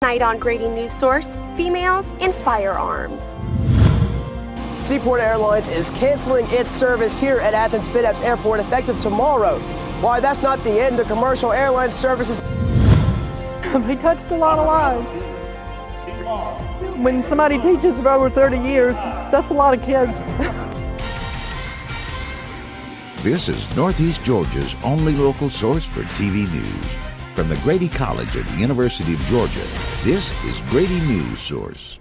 Tonight on Grady Newsource, females and firearms. Seaport Airlines is canceling its service here at Athens Ben Epps Airport effective tomorrow. Why that's not the end of commercial airline services. They touched a lot of lives. When somebody teaches for over 30 years, that's a lot of kids. This is Northeast Georgia's only local source for TV news. From the Grady College at the University of Georgia, this is Grady Newsource.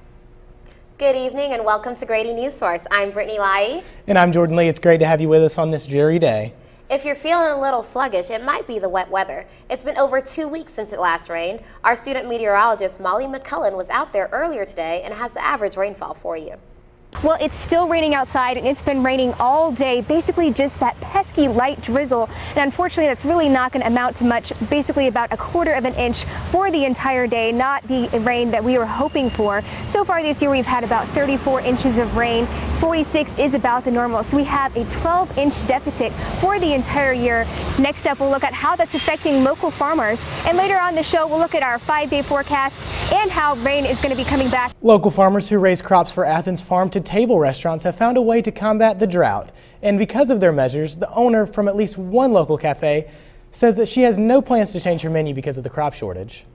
Good evening and welcome to Grady Newsource. I'm Brittany Lai. And I'm Jordan Lee. It's great to have you with us on this dreary day. If you're feeling a little sluggish, it might be the wet weather. It's been over 2 weeks since it last rained. Our student meteorologist Molly McCullen was out there earlier today and has the average rainfall for you. Well, it's still raining outside and it's been raining all day, basically just that pesky light drizzle. And unfortunately, that's really not going to amount to much, basically about 1/4 of an inch for the entire day, not the rain that we were hoping for. So far this year, we've had about 34 inches of rain. 46 is about the normal. So we have a 12-inch deficit for the entire year. Next up, we'll look at how that's affecting local farmers. And later on the show, we'll look at our 5-day forecast and how rain is going to be coming back. Local farmers who raise crops for Athens farm-to-table restaurants have found a way to combat the drought. And because of their measures, the owner from at least one local cafe says that she has no plans to change her menu because of the crop shortage.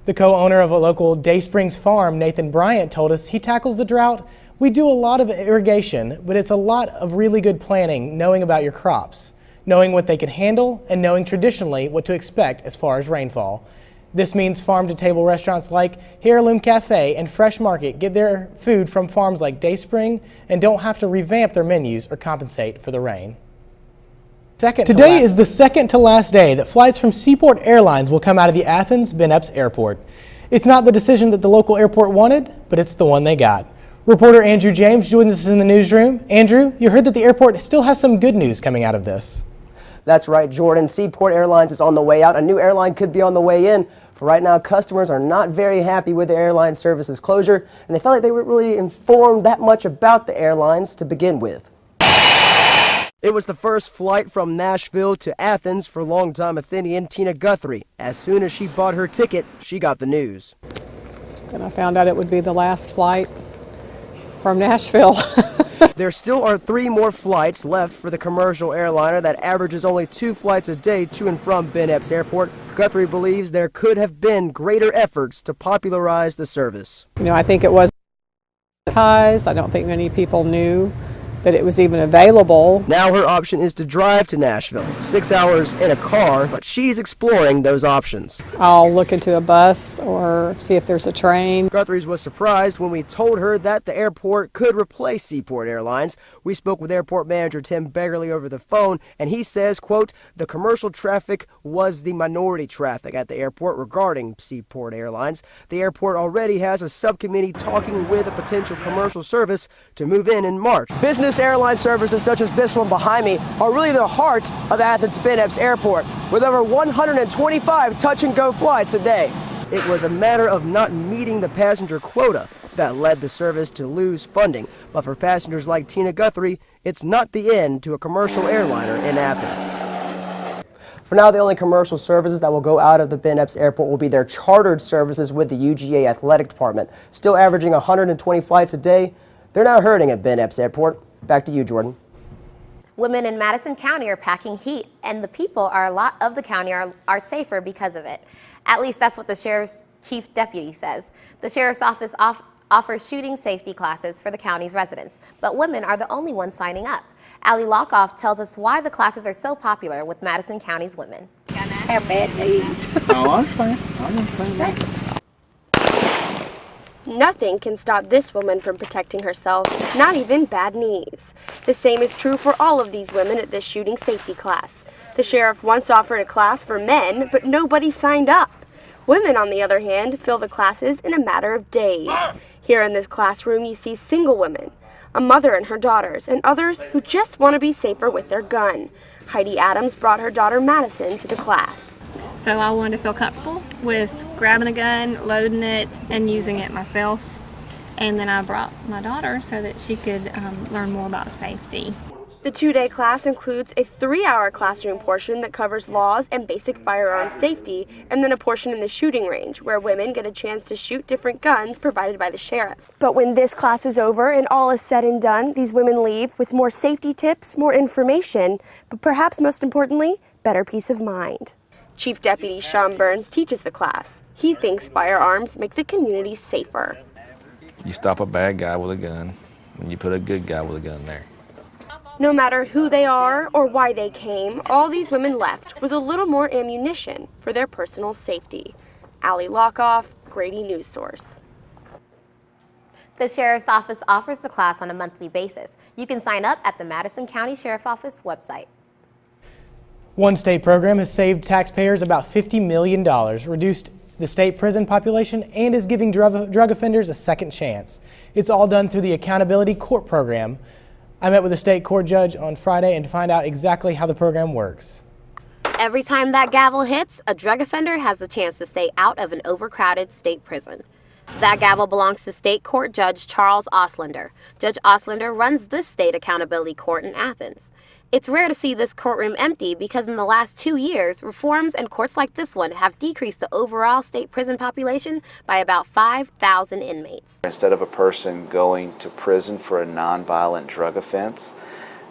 The co-owner of a local Day Springs farm, Nathan Bryant, told us he tackles the drought. We do a lot of irrigation, but it's a lot of really good planning, knowing about your crops, knowing what they can handle, and knowing traditionally what to expect as far as rainfall. This means farm-to-table restaurants like Heirloom Cafe and Fresh Market get their food from farms like Dayspring and don't have to revamp their menus or compensate for the rain. Today is the second to last day that flights from Seaport Airlines will come out of the Athens Ben Epps Airport. It's not the decision that the local airport wanted, but it's the one they got. Reporter Andrew James joins us in the newsroom. Andrew, you heard that the airport still has some good news coming out of this. That's right, Jordan. Seaport Airlines is on the way out. A new airline could be on the way in. For right now, customers are not very happy with the airline service's closure, and they felt like they weren't really informed that much about the airlines to begin with. It was the first flight from Nashville to Athens for longtime Athenian Tina Guthrie. As soon as she bought her ticket, she got the news. And I found out it would be the last flight from Nashville. There still are 3 more flights left for the commercial airliner that averages only 2 flights a day to and from Ben Epps Airport. Guthrie believes there could have been greater efforts to popularize the service. You know, I think it was advertised. I don't think many people knew that it was even available. Now her option is to drive to Nashville, 6 hours in a car, but she's exploring those options. I'll look into a bus or see if there's a train. Guthrie was surprised when we told her that the airport could replace Seaport Airlines. We spoke with airport manager Tim Beggerly over the phone, and he says, quote, the commercial traffic was the minority traffic at the airport regarding Seaport Airlines. The airport already has a subcommittee talking with a potential commercial service to move in March. Business airline services such as this one behind me are really the heart of Athens Ben Epps Airport, with over 125 touch-and-go flights a day. It was a matter of not meeting the passenger quota that led the service to lose funding. But for passengers like Tina Guthrie, it's not the end to a commercial airliner in Athens. For now, the only commercial services that will go out of the Ben Epps Airport will be their chartered services with the UGA Athletic Department. Still averaging 120 flights a day, they're not hurting at Ben Epps Airport. Back to you, Jordan. Women in Madison County are packing heat, and the people of the county are safer because of it. At least that's what the sheriff's chief deputy says. The sheriff's office offers shooting safety classes for the county's residents, but women are the only ones signing up. Allie Lockoff tells us why the classes are so popular with Madison County's women. Have bad knees. Oh, I understand that. Nothing can stop this woman from protecting herself, not even bad knees. The same is true for all of these women at this shooting safety class. The sheriff once offered a class for men, but nobody signed up. Women, on the other hand, fill the classes in a matter of days. Here in this classroom, you see single women, a mother and her daughters, and others who just want to be safer with their gun. Heidi Adams brought her daughter Madison to the class. So I wanted to feel comfortable with grabbing a gun, loading it, and using it myself. And then I brought my daughter so that she could learn more about safety. The 2-day class includes a 3-hour classroom portion that covers laws and basic firearm safety, and then a portion in the shooting range where women get a chance to shoot different guns provided by the sheriff. But when this class is over and all is said and done, these women leave with more safety tips, more information, but perhaps most importantly, better peace of mind. Chief Deputy Sean Burns teaches the class. He thinks firearms make the community safer. You stop a bad guy with a gun, and you put a good guy with a gun there. No matter who they are or why they came, all these women left with a little more ammunition for their personal safety. Allie Lockoff, Grady Newsource. The Sheriff's Office offers the class on a monthly basis. You can sign up at the Madison County Sheriff's Office website. One state program has saved taxpayers about $50 million, reduced the state prison population, and is giving drug offenders a second chance. It's all done through the Accountability Court program. I met with a state court judge on Friday and to find out exactly how the program works. Every time that gavel hits, a drug offender has the chance to stay out of an overcrowded state prison. That gavel belongs to State Court Judge Charles Oslander. Judge Oslander runs this state accountability court in Athens. It's rare to see this courtroom empty because in the last 2 years, reforms and courts like this one have decreased the overall state prison population by about 5,000 inmates. Instead of a person going to prison for a nonviolent drug offense,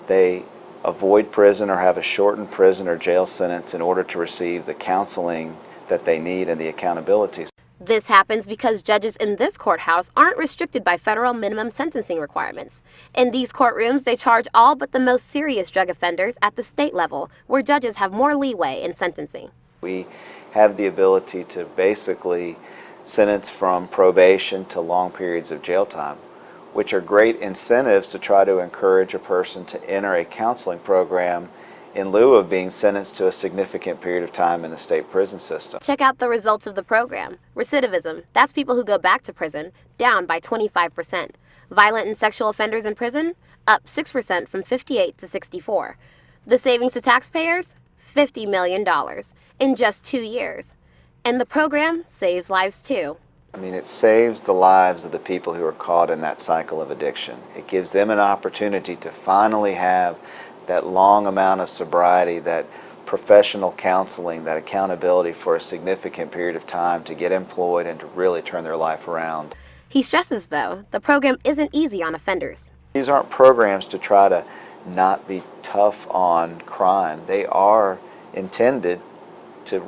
they avoid prison or have a shortened prison or jail sentence in order to receive the counseling that they need and the accountability. This happens because judges in this courthouse aren't restricted by federal minimum sentencing requirements. In these courtrooms, they charge all but the most serious drug offenders at the state level, where judges have more leeway in sentencing. We have the ability to basically sentence from probation to long periods of jail time, which are great incentives to try to encourage a person to enter a counseling program in lieu of being sentenced to a significant period of time in the state prison system. Check out the results of the program. Recidivism, that's people who go back to prison, down by 25%. Violent and sexual offenders in prison, up 6% from 58 to 64. The savings to taxpayers, $50 million in just 2 years. And the program saves lives too. I mean, it saves the lives of the people who are caught in that cycle of addiction. It gives them an opportunity to finally have that long amount of sobriety, that professional counseling, that accountability for a significant period of time to get employed and to really turn their life around. He stresses, though, the program isn't easy on offenders. These aren't programs to try to not be tough on crime. They are intended to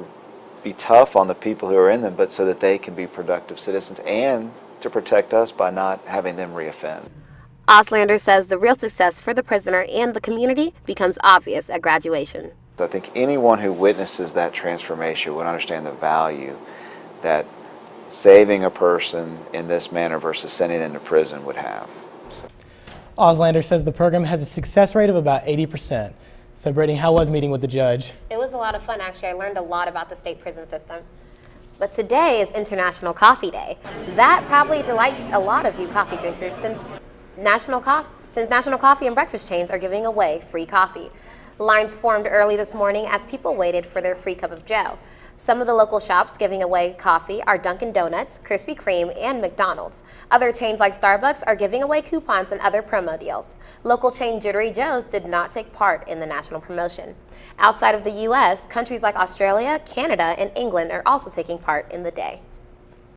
be tough on the people who are in them, but so that they can be productive citizens and to protect us by not having them reoffend. Oslander says the real success for the prisoner and the community becomes obvious at graduation. I think anyone who witnesses that transformation would understand the value that saving a person in this manner versus sending them to prison would have. Oslander says the program has a success rate of about 80%. So Brittany, how was meeting with the judge? It was a lot of fun, actually. I learned a lot about the state prison system. But today is International Coffee Day. That probably delights a lot of you coffee drinkers since National Coffee and Breakfast chains are giving away free coffee. Lines formed early this morning as people waited for their free cup of joe. Some of the local shops giving away coffee are Dunkin' Donuts, Krispy Kreme, and McDonald's. Other chains like Starbucks are giving away coupons and other promo deals. Local chain Jittery Joe's did not take part in the national promotion. Outside of the U.S., countries like Australia, Canada, and England are also taking part in the day.